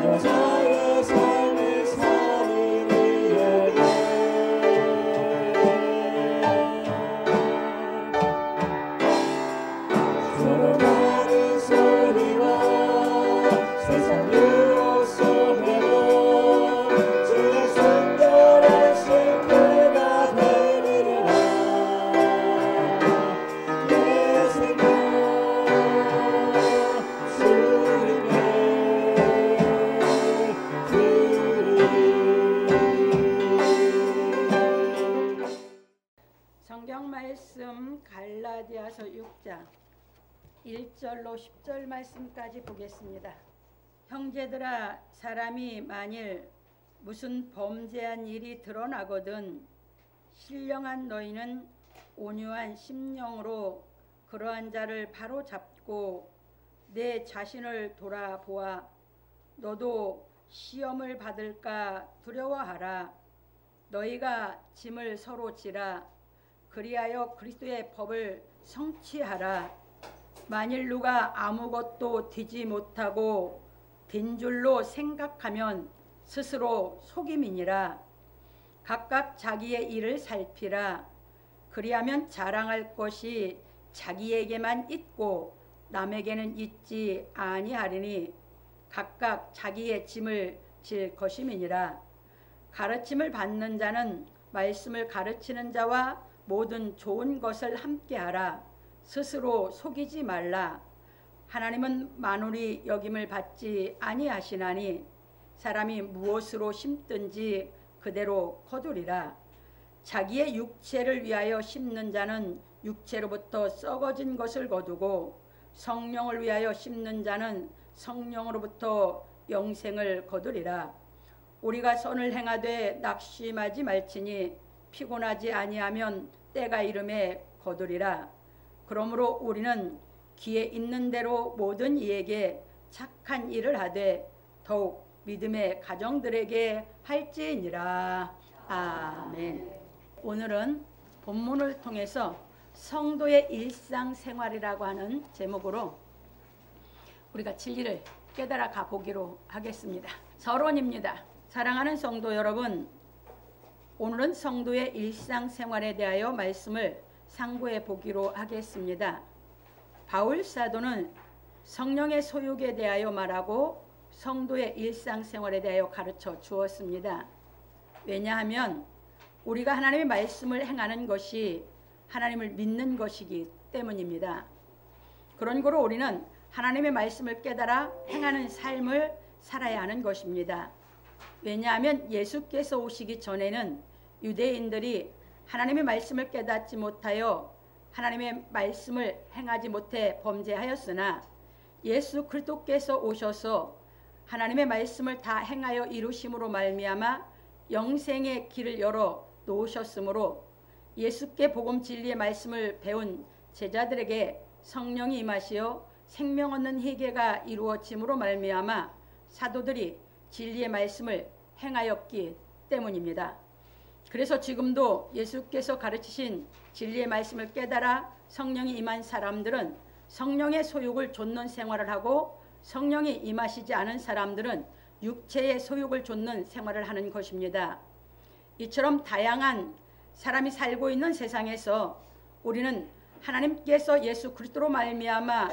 여자의 삶이 산이 위에 걸어가는 소리와 세상 유혹 속에도 주의 순결하신 그가 되리라. 내 생각 주님께 드리리. 성경 말씀 갈라디아서 6장 1절로 10절 말씀까지 보겠습니다. 형제들아, 사람이 만일 무슨 범죄한 일이 드러나거든 신령한 너희는 온유한 심령으로 그러한 자를 바로잡고 내 자신을 돌아보아 너도 시험을 받을까 두려워하라. 너희가 짐을 서로 지라. 그리하여 그리스도의 법을 성취하라. 만일 누가 아무것도 뒤지 못하고 된 줄로 생각하면 스스로 속임이니라. 각각 자기의 일을 살피라. 그리하면 자랑할 것이 자기에게만 있고 남에게는 있지 아니하리니 각각 자기의 짐을 질 것임이니라. 가르침을 받는 자는 말씀을 가르치는 자와 모든 좋은 것을 함께하라. 스스로 속이지 말라. 하나님은 만운이 여김을 받지 아니하시나니 사람이 무엇으로 심든지 그대로 거두리라. 자기의 육체를 위하여 심는 자는 육체로부터 썩어진 것을 거두고 성령을 위하여 심는 자는 성령으로부터 영생을 거두리라. 우리가 선을 행하되 낙심하지 말지니 피곤하지 아니하면 때가 이름에 거두리라. 그러므로 우리는 기에 있는 대로 모든 이에게 착한 일을 하되 더욱 믿음의 가정들에게 할지니라. 아멘. 오늘은 본문을 통해서 성도의 일상생활이라고 하는 제목으로 우리가 진리를 깨달아 가보기로 하겠습니다. 서론입니다. 사랑하는 성도 여러분, 오늘은 성도의 일상생활에 대하여 말씀을 상고해 보기로 하겠습니다. 바울 사도는 성령의 소욕에 대하여 말하고 성도의 일상생활에 대하여 가르쳐 주었습니다. 왜냐하면 우리가 하나님의 말씀을 행하는 것이 하나님을 믿는 것이기 때문입니다. 그런 거로 우리는 하나님의 말씀을 깨달아 행하는 삶을 살아야 하는 것입니다. 왜냐하면 예수께서 오시기 전에는 유대인들이 하나님의 말씀을 깨닫지 못하여 하나님의 말씀을 행하지 못해 범죄하였으나 예수 그리스도께서 오셔서 하나님의 말씀을 다 행하여 이루심으로 말미암아 영생의 길을 열어 놓으셨으므로 예수께 복음 진리의 말씀을 배운 제자들에게 성령이 임하시어 생명 얻는 회개가 이루어짐으로 말미암아 사도들이 진리의 말씀을 행하였기 때문입니다. 그래서 지금도 예수께서 가르치신 진리의 말씀을 깨달아 성령이 임한 사람들은 성령의 소욕을 좇는 생활을 하고 성령이 임하시지 않은 사람들은 육체의 소욕을 좇는 생활을 하는 것입니다. 이처럼 다양한 사람이 살고 있는 세상에서 우리는 하나님께서 예수 그리스도로 말미암아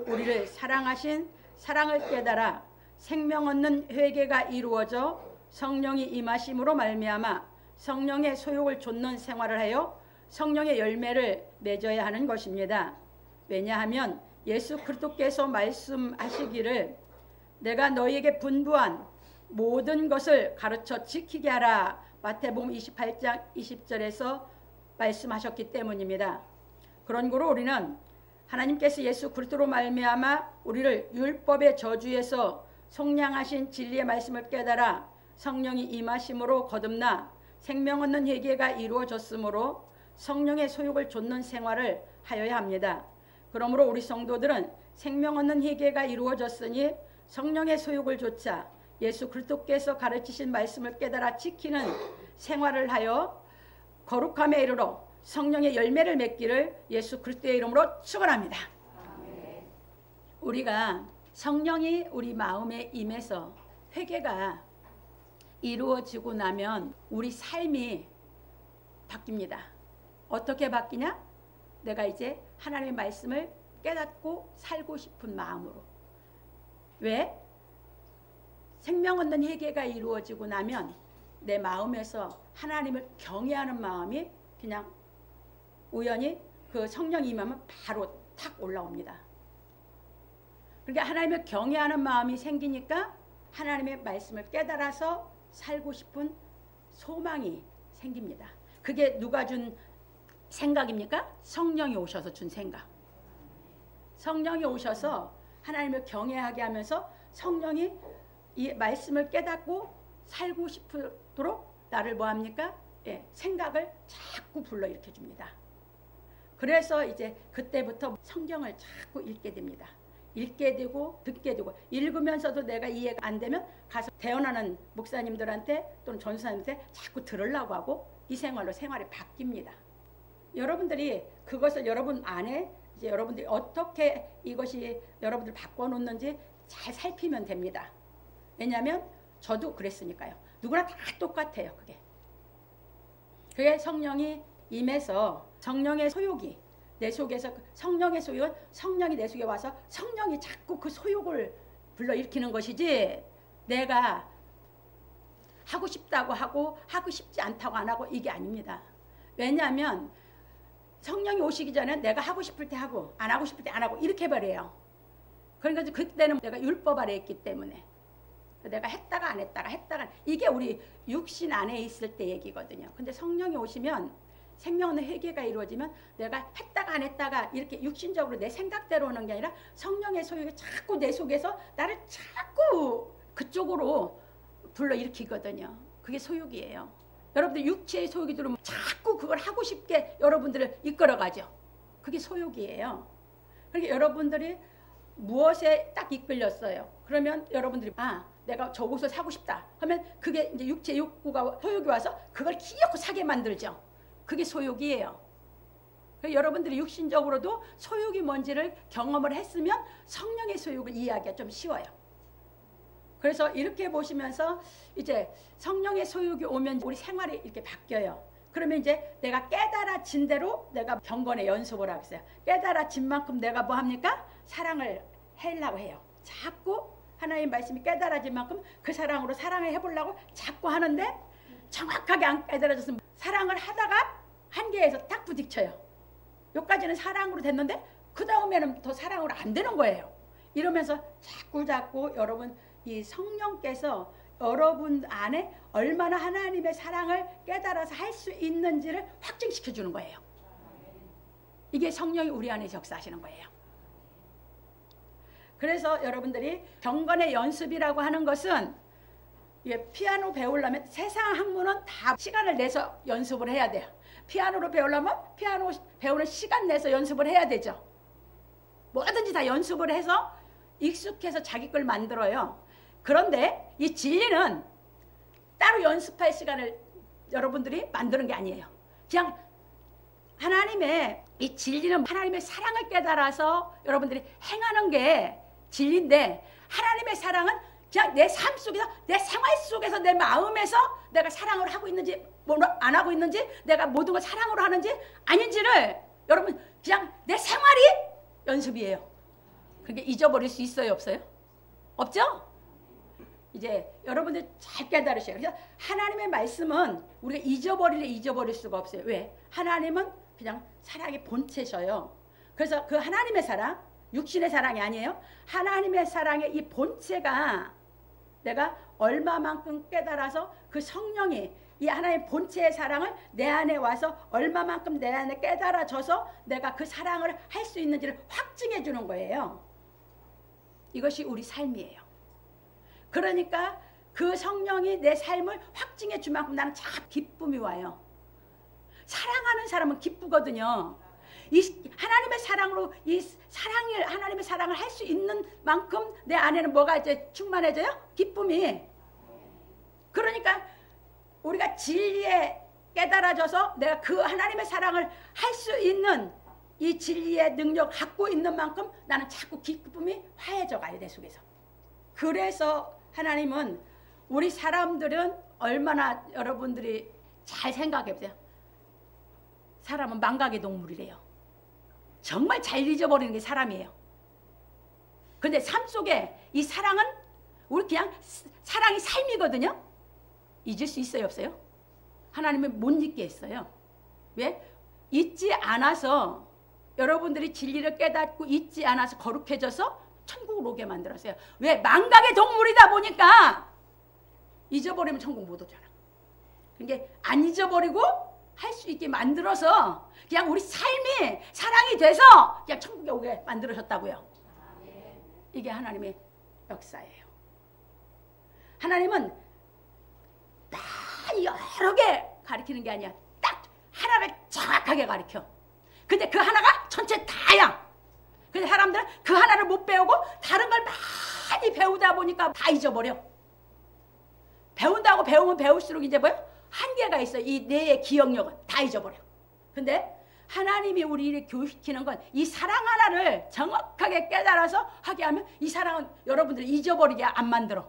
우리를 사랑하신 사랑을 깨달아 생명 얻는 회개가 이루어져 성령이 임하심으로 말미암아 성령의 소욕을 좇는 생활을 하여 성령의 열매를 맺어야 하는 것입니다. 왜냐하면 예수 그리스도께서 말씀하시기를 내가 너희에게 분부한 모든 것을 가르쳐 지키게 하라. 마태복음 28장 20절에서 말씀하셨기 때문입니다. 그런 거로 우리는 하나님께서 예수 그리스도로 말미암아 우리를 율법의 저주에서 속량하신 진리의 말씀을 깨달아 성령이 임하심으로 거듭나 생명 얻는 회개가 이루어졌으므로 성령의 소욕을 좇는 생활을 하여야 합니다. 그러므로 우리 성도들은 생명 얻는 회개가 이루어졌으니 성령의 소욕을 좇아 예수 그리스도께서 가르치신 말씀을 깨달아 지키는 생활을 하여 거룩함에 이르러 성령의 열매를 맺기를 예수 그리스도의 이름으로 축원합니다. 우리가 성령이 우리 마음에 임해서 회개가 이루어지고 나면 우리 삶이 바뀝니다. 어떻게 바뀌냐? 내가 이제 하나님의 말씀을 깨닫고 살고 싶은 마음으로. 왜? 생명 얻는 회개가 이루어지고 나면 내 마음에서 하나님을 경외하는 마음이 그냥 우연히 그 성령이 임하면 바로 탁 올라옵니다. 그러니까 하나님을 경외하는 마음이 생기니까 하나님의 말씀을 깨달아서 살고 싶은 소망이 생깁니다. 그게 누가 준 생각입니까? 성령이 오셔서 준 생각. 성령이 오셔서 하나님을 경외하게 하면서 성령이 이 말씀을 깨닫고 살고 싶도록 나를 뭐합니까? 예, 생각을 자꾸 불러일으켜 줍니다. 그래서 이제 그때부터 성경을 자꾸 읽게 됩니다. 읽게 되고 듣게 되고, 읽으면서도 내가 이해가 안 되면 가서 대언하는 목사님들한테 또는 전사님한테 자꾸 들으려고 하고 이 생활이 바뀝니다. 여러분들이 그것을 여러분 안에 이제 여러분들이 어떻게 이것이 여러분들 바꿔놓는지 잘 살피면 됩니다. 왜냐하면 저도 그랬으니까요. 누구나 다 똑같아요. 그게 성령이 임해서 성령의 소욕이 내 속에서, 성령의 소욕은 성령이 내 속에 와서 성령이 자꾸 그 소욕을 불러일으키는 것이지, 내가 하고 싶다고 하고 하고 싶지 않다고 안 하고 이게 아닙니다. 왜냐하면 성령이 오시기 전에 내가 하고 싶을 때 하고 안 하고 싶을 때 안 하고 이렇게 해버려요. 그러니까 그때는 내가 율법 아래에 있기 때문에 내가 했다가 안 했다가 이게 우리 육신 안에 있을 때 얘기거든요. 근데 성령이 오시면 생명의 회개가 이루어지면 내가 했다가 안 했다가 이렇게 육신적으로 내 생각대로 오는 게 아니라 성령의 소욕이 자꾸 내 속에서 나를 자꾸 그쪽으로 불러일으키거든요. 그게 소욕이에요. 여러분들 육체의 소욕이 들어오면 자꾸 그걸 하고 싶게 여러분들을 이끌어가죠. 그게 소욕이에요. 그러니까 여러분들이 무엇에 딱 이끌렸어요. 그러면 여러분들이 내가 저 옷을 사고 싶다 하면 그게 이제 육체 욕구가 소욕이 와서 그걸 기어코 사게 만들죠. 그게 소욕이에요. 여러분들이 육신적으로도 소욕이 뭔지를 경험을 했으면 성령의 소욕을 이해하기가 좀 쉬워요. 그래서 이렇게 보시면서 이제 성령의 소욕이 오면 우리 생활이 이렇게 바뀌어요. 그러면 이제 내가 깨달아진 대로 내가 경건의 연습을 하겠어요. 깨달아진 만큼 내가 뭐 합니까? 사랑을 하려고 해요. 자꾸 하나님 말씀이 깨달아진 만큼 그 사랑으로 사랑을 해보려고 자꾸 하는데, 정확하게 안 깨달아졌으면 사랑을 하다가 한계에서 딱 부딪혀요. 여기까지는 사랑으로 됐는데 그 다음에는 더 사랑으로 안 되는 거예요. 이러면서 자꾸 여러분 이 성령께서 여러분 안에 얼마나 하나님의 사랑을 깨달아서 할 수 있는지를 확증시켜 주는 거예요. 이게 성령이 우리 안에 역사하시는 거예요. 그래서 여러분들이 경건의 연습이라고 하는 것은, 피아노 배우려면 세상 학문은 다 시간을 내서 연습을 해야 돼요. 피아노로 배우려면 피아노 배우는 시간 내서 연습을 해야 되죠. 뭐든지 다 연습을 해서 익숙해서 자기 걸 만들어요. 그런데 이 진리는 따로 연습할 시간을 여러분들이 만드는 게 아니에요. 그냥 하나님의 이 진리는 하나님의 사랑을 깨달아서 여러분들이 행하는 게 진리인데, 하나님의 사랑은 그냥 내 삶 속에서, 내 생활 속에서, 내 마음에서 내가 사랑을 하고 있는지 안 하고 있는지, 내가 모든 걸 사랑으로 하는지 아닌지를 여러분 그냥 내 생활이 연습이에요. 그게 잊어버릴 수 있어요, 없어요? 없죠? 이제 여러분들 잘 깨달으셔요. 그래서 하나님의 말씀은 우리가 잊어버릴 수가 없어요. 왜? 하나님은 그냥 사랑의 본체셔요. 그래서 그 하나님의 사랑, 육신의 사랑이 아니에요. 하나님의 사랑의 이 본체가 내가 얼마만큼 깨달아서 그 성령이 이 하나님의 본체의 사랑을 내 안에 와서 얼마만큼 내 안에 깨달아져서 내가 그 사랑을 할 수 있는지를 확증해 주는 거예요. 이것이 우리 삶이에요. 그러니까 그 성령이 내 삶을 확증해 줄 만큼 나는 참 기쁨이 와요. 사랑하는 사람은 기쁘거든요. 이 하나님의 사랑으로 하나님의 사랑을 할 수 있는 만큼 내 안에는 뭐가 이제 충만해져요? 기쁨이. 그러니까 우리가 진리에 깨달아져서 내가 그 하나님의 사랑을 할 수 있는 이 진리의 능력 갖고 있는 만큼 나는 자꾸 기쁨이 화해져 가요, 내 속에서. 그래서 하나님은 우리 사람들은 얼마나 여러분들이 잘 생각해 보세요. 사람은 망각의 동물이래요. 정말 잘 잊어버리는 게 사람이에요. 근데 삶 속에 이 사랑은 우리 그냥 사랑이 삶이거든요. 잊을 수 있어요, 없어요? 하나님은 못 잊게 했어요. 왜? 잊지 않아서 여러분들이 진리를 깨닫고 잊지 않아서 거룩해져서 천국을 오게 만들었어요. 왜? 망각의 동물이다 보니까 잊어버리면 천국 못 오잖아. 그러니까 안 잊어버리고 할 수 있게 만들어서 그냥 우리 삶이 사랑이 돼서 그냥 천국에 오게 만들어졌다고요. 이게 하나님의 역사예요. 하나님은 많이 여러 개 가르치는 게 아니야. 딱 하나를 정확하게 가르쳐. 근데 그 하나가 전체 다야. 근데 사람들은 그 하나를 못 배우고 다른 걸 많이 배우다 보니까 다 잊어버려. 배운다고 배우면 배울수록 이제 뭐요? 한계가 있어. 이 뇌의 기억력은 다 잊어버려. 근데 하나님이 우리를 교육시키는 건 이 사랑 하나를 정확하게 깨달아서 하게 하면 이 사랑은 여러분들이 잊어버리게 안 만들어.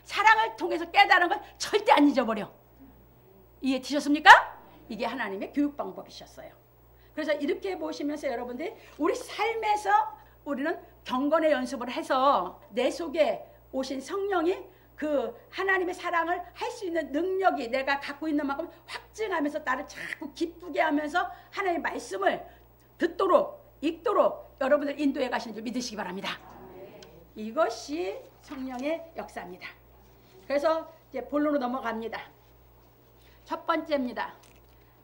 사랑을 통해서 깨달은 건 절대 안 잊어버려. 이해되셨습니까? 이게 하나님의 교육 방법이셨어요. 그래서 이렇게 보시면서 여러분들이 우리 삶에서 우리는 경건의 연습을 해서 내 속에 오신 성령이 그 하나님의 사랑을 할 수 있는 능력이 내가 갖고 있는 만큼 확증하면서 나를 자꾸 기쁘게 하면서 하나님의 말씀을 듣도록 읽도록 여러분들 인도해 가시는 줄 믿으시기 바랍니다. 이것이 성령의 역사입니다. 그래서 이제 본론으로 넘어갑니다. 첫 번째입니다.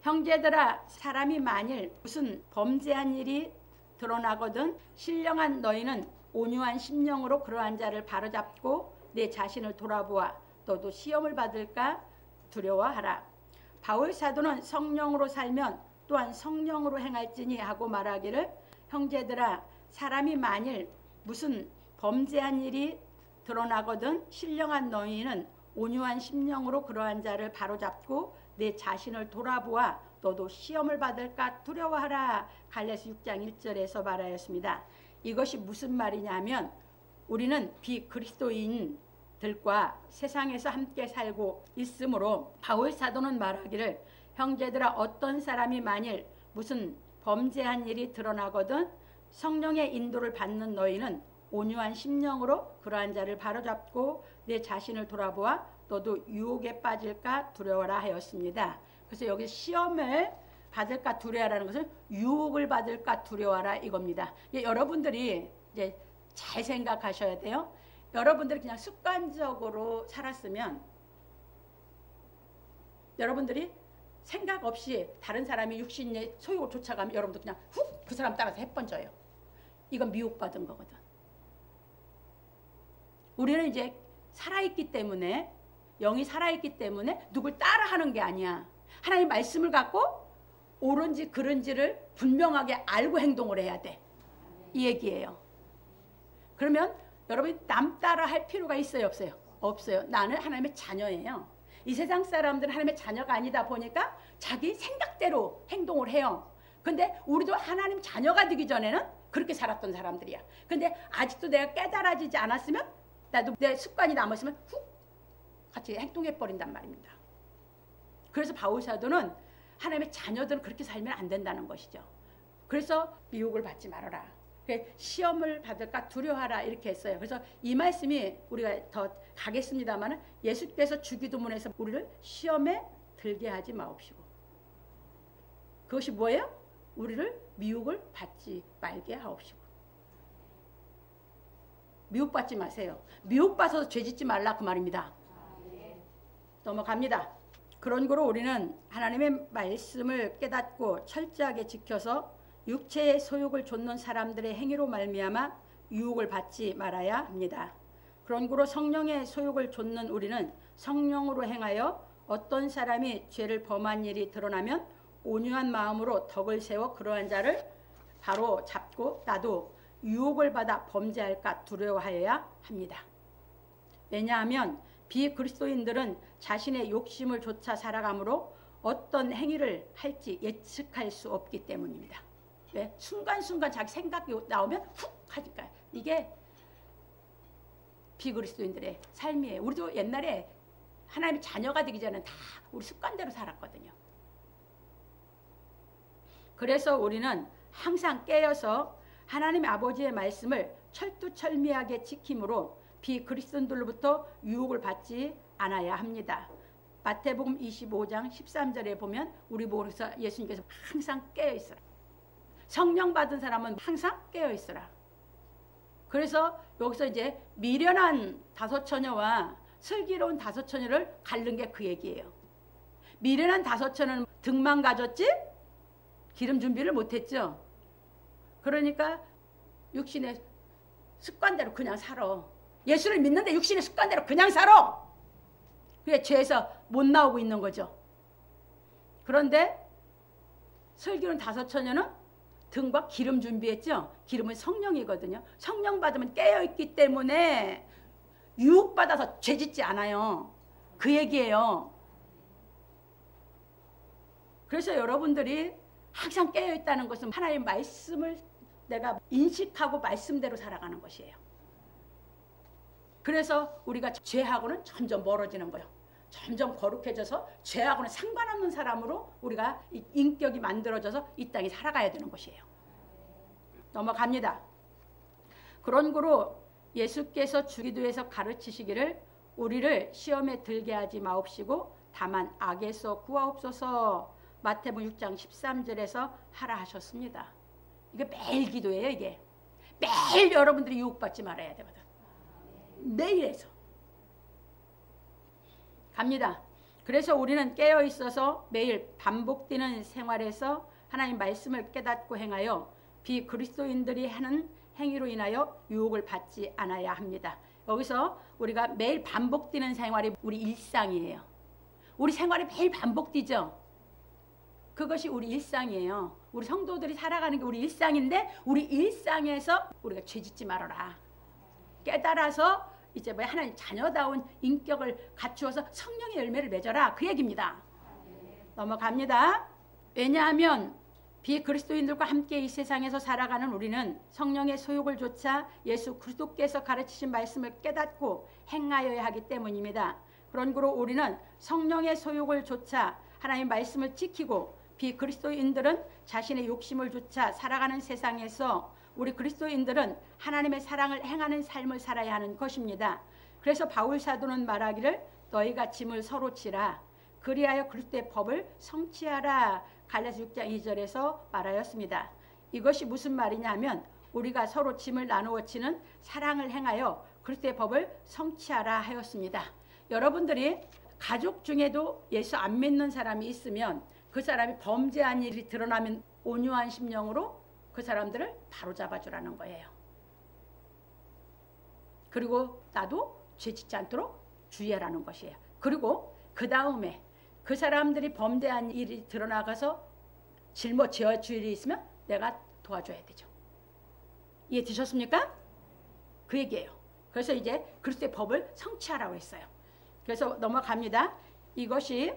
형제들아, 사람이 만일 무슨 범죄한 일이 드러나거든 신령한 너희는 온유한 심령으로 그러한 자를 바로잡고 내 자신을 돌아보아 너도 시험을 받을까 두려워하라. 바울 사도는 성령으로 살면 또한 성령으로 행할지니 하고 말하기를 형제들아, 사람이 만일 무슨 범죄한 일이 드러나거든 신령한 너희는 온유한 심령으로 그러한 자를 바로잡고 내 자신을 돌아보아 너도 시험을 받을까 두려워하라. 갈라디아서 6장 1절에서 말하였습니다. 이것이 무슨 말이냐면 우리는 비그리스도인들과 세상에서 함께 살고 있으므로 바울 사도는 말하기를 형제들아, 어떤 사람이 만일 무슨 범죄한 일이 드러나거든 성령의 인도를 받는 너희는 온유한 심령으로 그러한 자를 바로잡고 내 자신을 돌아보아 너도 유혹에 빠질까 두려워라 하였습니다. 그래서 여기 시험을 받을까 두려워라는 것은 유혹을 받을까 두려워라 이겁니다. 여러분들이 이제 잘 생각하셔야 돼요. 여러분들이 그냥 습관적으로 살았으면 여러분들이 생각 없이 다른 사람이 육신의 소욕을 쫓아가면 여러분도 그냥 훅 그 사람 따라서 해번져요. 이건 미혹받은 거거든. 우리는 이제 살아있기 때문에 영이 살아있기 때문에 누굴 따라하는 게 아니야. 하나님 말씀을 갖고 옳은지 그른지를 분명하게 알고 행동을 해야 돼. 이 얘기예요. 그러면 여러분이 남 따라 할 필요가 있어요, 없어요? 없어요. 나는 하나님의 자녀예요. 이 세상 사람들은 하나님의 자녀가 아니다 보니까 자기 생각대로 행동을 해요. 근데 우리도 하나님 자녀가 되기 전에는 그렇게 살았던 사람들이야. 근데 아직도 내가 깨달아지지 않았으면 나도 내 습관이 남았으면 훅 같이 행동해버린단 말입니다. 그래서 바울 사도는 하나님의 자녀들은 그렇게 살면 안 된다는 것이죠. 그래서 미혹을 받지 말아라. 시험을 받을까 두려워하라 이렇게 했어요. 그래서 이 말씀이 우리가 더 가겠습니다만 예수께서 주기도문에서 우리를 시험에 들게 하지 마옵시고 그것이 뭐예요? 우리를 미혹을 받지 말게 하옵시고. 미혹받지 마세요. 미혹받아서 죄짓지 말라 그 말입니다. 넘어갑니다. 그런 거로 우리는 하나님의 말씀을 깨닫고 철저하게 지켜서 육체의 소욕을 좇는 사람들의 행위로 말미암아 유혹을 받지 말아야 합니다. 그런 거로 성령의 소욕을 좇는 우리는 성령으로 행하여 어떤 사람이 죄를 범한 일이 드러나면 온유한 마음으로 덕을 세워 그러한 자를 바로 잡고 나도 유혹을 받아 범죄할까 두려워하여야 합니다. 왜냐하면 비그리스도인들은 자신의 욕심을 좇아 살아가므로 어떤 행위를 할지 예측할 수 없기 때문입니다. 왜? 순간순간 자기 생각이 나오면 훅 하니까 이게 비그리스도인들의 삶이에요. 우리도 옛날에 하나님의 자녀가 되기 전에 다 우리 습관대로 살았거든요. 그래서 우리는 항상 깨어서 하나님의 아버지의 말씀을 철두철미하게 지킴으로 비그리스도인들로부터 유혹을 받지 않아야 합니다. 마태복음 25장 13절에 보면 우리 보고서 예수님께서 항상 깨어있어라. 성령 받은 사람은 항상 깨어있어라. 그래서 여기서 이제 미련한 다섯 처녀와 슬기로운 다섯 처녀를 가른 게 그 얘기예요. 미련한 다섯 처녀는 등만 가졌지 기름 준비를 못했죠. 그러니까 육신의 습관대로 그냥 살아. 예수를 믿는데 육신의 습관대로 그냥 살아. 그게 죄에서 못 나오고 있는 거죠. 그런데 슬기로운 다섯 처녀는 등과 기름 준비했죠. 기름은 성령이거든요. 성령 받으면 깨어있기 때문에 유혹받아서 죄짓지 않아요. 그 얘기예요. 그래서 여러분들이 항상 깨어있다는 것은 하나님의 말씀을 내가 인식하고 말씀대로 살아가는 것이에요. 그래서 우리가 죄하고는 점점 멀어지는 거예요. 점점 거룩해져서 죄하고는 상관없는 사람으로 우리가 인격이 만들어져서 이 땅에 살아가야 되는 것이에요. 넘어갑니다. 그런 거로 예수께서 주기도에서 가르치시기를 우리를 시험에 들게 하지 마옵시고 다만 악에서 구하옵소서 마태복음 6장 13절에서 하라 하셨습니다. 이게 매일 기도예요. 이게 매일 여러분들이 유혹받지 말아야 되거든. 매일에서 갑니다. 그래서 우리는 깨어 있어서 매일 반복되는 생활에서 하나님 말씀을 깨닫고 행하여 비그리스도인들이 하는 행위로 인하여 유혹을 받지 않아야 합니다. 여기서 우리가 매일 반복되는 생활이 우리 일상이에요. 우리 생활이 매일 반복되죠. 그것이 우리 일상이에요. 우리 성도들이 살아가는 게 우리 일상인데 우리 일상에서 우리가 죄짓지 말아라. 깨달아서 이제 뭐 하나님 자녀다운 인격을 갖추어서 성령의 열매를 맺어라. 그 얘기입니다. 넘어갑니다. 왜냐하면 비그리스도인들과 함께 이 세상에서 살아가는 우리는 성령의 소욕을 조차 예수 그리스도께서 가르치신 말씀을 깨닫고 행하여야 하기 때문입니다. 그런 거로 우리는 성령의 소욕을 조차 하나님의 말씀을 지키고 비그리스도인들은 자신의 욕심을 조차 살아가는 세상에서 우리 그리스도인들은 하나님의 사랑을 행하는 삶을 살아야 하는 것입니다. 그래서 바울 사도는 말하기를 너희가 짐을 서로 지라 그리하여 그리스도의 법을 성취하라 갈라디아 6장 2절에서 말하였습니다. 이것이 무슨 말이냐면 우리가 서로 짐을 나누어 지는 사랑을 행하여 그리스도의 법을 성취하라 하였습니다. 여러분들이 가족 중에도 예수 안 믿는 사람이 있으면 그 사람이 범죄한 일이 드러나면 온유한 심령으로 그 사람들을 바로 잡아주라는 거예요. 그리고 나도 죄짓지 않도록 주의하라는 것이에요. 그리고 그 다음에 그 사람들이 범죄한 일이 드러나가서 짊어져야 줄 일이 있으면 내가 도와줘야 되죠. 이해되셨습니까? 그 얘기예요. 그래서 이제 그리스도의 법을 성취하라고 했어요. 그래서 넘어갑니다. 이것이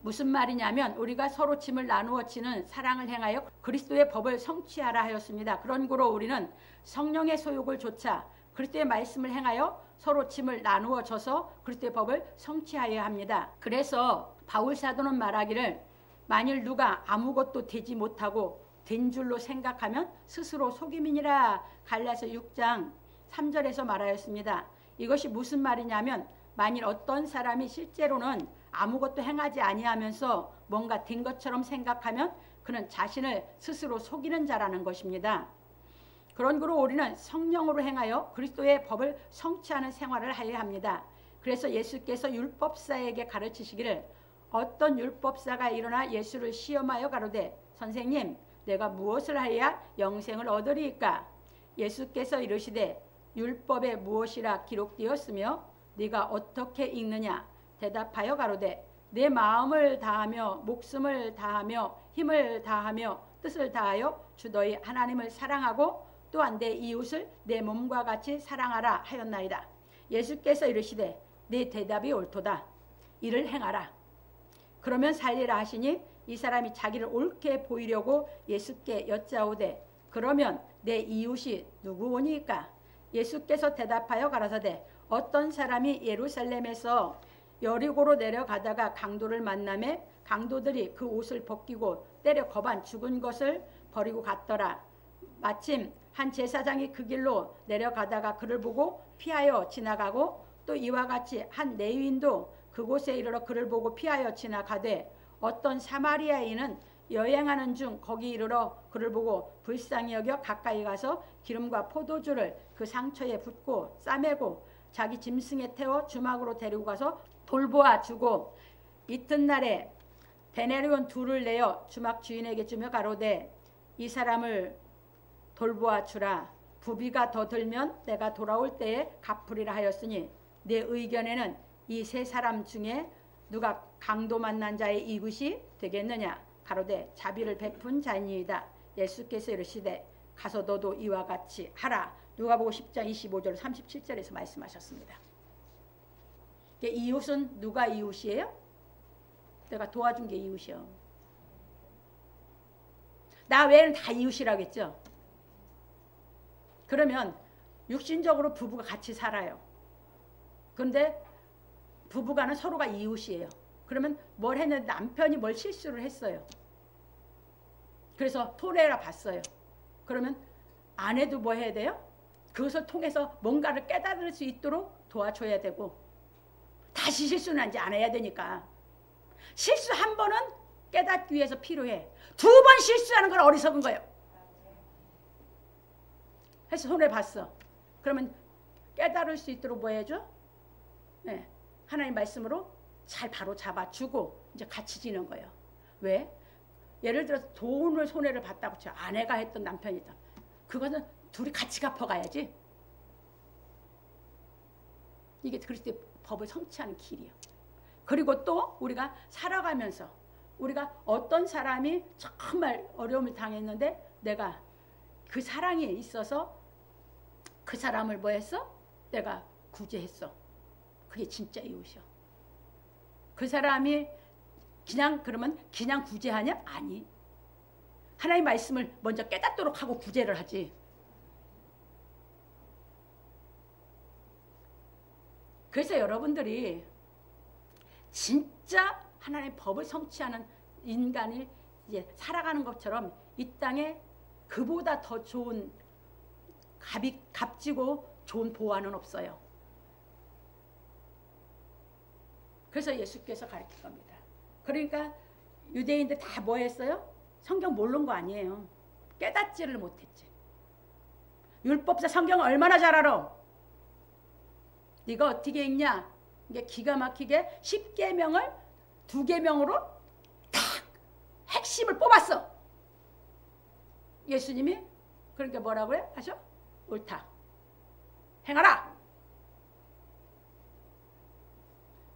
무슨 말이냐면 우리가 서로 짐을 나누어 지는 사랑을 행하여 그리스도의 법을 성취하라 하였습니다. 그런 거로 우리는 성령의 소욕을 조차 그리스도의 말씀을 행하여 서로 짐을 나누어 져서 그리스도의 법을 성취하여야 합니다. 그래서 바울 사도는 말하기를 만일 누가 아무것도 되지 못하고 된 줄로 생각하면 스스로 속임이니라 갈라디아 6장 3절에서 말하였습니다. 이것이 무슨 말이냐면 만일 어떤 사람이 실제로는 아무것도 행하지 아니하면서 뭔가 된 것처럼 생각하면 그는 자신을 스스로 속이는 자라는 것입니다. 그런 거로 우리는 성령으로 행하여 그리스도의 법을 성취하는 생활을 해야 합니다. 그래서 예수께서 율법사에게 가르치시기를 어떤 율법사가 일어나 예수를 시험하여 가로되 선생님 내가 무엇을 하여야 영생을 얻으리이까? 예수께서 이르시되 율법에 무엇이라 기록되었으며 네가 어떻게 읽느냐? 대답하여 가로되 내 마음을 다하며 목숨을 다하며 힘을 다하며 뜻을 다하여 주 너희 하나님을 사랑하고 또한 내 이웃을 내 몸과 같이 사랑하라 하였나이다. 예수께서 이르시되 내 대답이 옳도다. 이를 행하라. 그러면 살리라 하시니 이 사람이 자기를 옳게 보이려고 예수께 여짜오되 그러면 내 이웃이 누구오니까? 예수께서 대답하여 가라사대 어떤 사람이 예루살렘에서 여리고로 내려가다가 강도를 만나매 강도들이 그 옷을 벗기고 때려 거반 죽은 것을 버리고 갔더라. 마침 한 제사장이 그 길로 내려가다가 그를 보고 피하여 지나가고 또 이와 같이 한 레위인도 그곳에 이르러 그를 보고 피하여 지나가되 어떤 사마리아인은 여행하는 중 거기 이르러 그를 보고 불쌍히 여겨 가까이 가서 기름과 포도주를 그 상처에 붓고 싸매고 자기 짐승에 태워 주막으로 데리고 가서 돌보아 주고 이튿날에 데나리온 둘을 내어 주막 주인에게 주며 가로되 이 사람을 돌보아 주라. 부비가 더 들면 내가 돌아올 때에 갚으리라 하였으니 내 의견에는 이 세 사람 중에 누가 강도 만난 자의 이웃이 되겠느냐. 가로되 자비를 베푼 자니이다. 예수께서 이르시되 가서 너도 이와 같이 하라. 누가복음 10장 25절 37절에서 말씀하셨습니다. 이웃은 누가 이웃이에요? 내가 도와준 게 이웃이요. 나 외에는 다 이웃이라고 했죠. 그러면 육신적으로 부부가 같이 살아요. 그런데 부부간은 서로가 이웃이에요. 그러면 뭘 했는데 남편이 뭘 실수를 했어요. 그래서 토래라 봤어요. 그러면 아내도 뭐 해야 돼요? 그것을 통해서 뭔가를 깨달을 수 있도록 도와줘야 되고 다시 실수는 하지 않아야 되니까. 실수 한 번은 깨닫기 위해서 필요해. 두 번 실수하는 건 어리석은 거예요. 해서 손해 봤어. 그러면 깨달을 수 있도록 뭐 해줘? 네, 하나님 말씀으로 잘 바로 잡아주고 이제 같이 지는 거예요. 왜? 예를 들어서 돈을 손해를 봤다고 쳐. 아내가 했던 남편이다. 그거는 둘이 같이 갚아가야지. 이게 그리스도의 법을 성취하는 길이에요. 그리고 또 우리가 살아가면서 우리가 어떤 사람이 정말 어려움을 당했는데 내가 그 사랑에 있어서 그 사람을 뭐 했어? 내가 구제했어. 그게 진짜 이웃이야. 그 사람이 그냥 그러면 그냥 구제하냐? 아니. 하나님 말씀을 먼저 깨닫도록 하고 구제를 하지. 그래서 여러분들이 진짜 하나님의 법을 성취하는 인간이 이제 살아가는 것처럼 이 땅에 그보다 더 좋은 값지고 좋은 보화는 없어요. 그래서 예수께서 가르칠 겁니다. 그러니까 유대인들 다 뭐 했어요? 성경 모르는 거 아니에요. 깨닫지를 못했지. 율법사 성경 얼마나 잘 알아? 네가 어떻게 읽냐? 이게 기가 막히게 10계명을 2계명으로 딱 핵심을 뽑았어. 예수님이 그러니까 뭐라고 해? 하셔? 옳다. 행하라.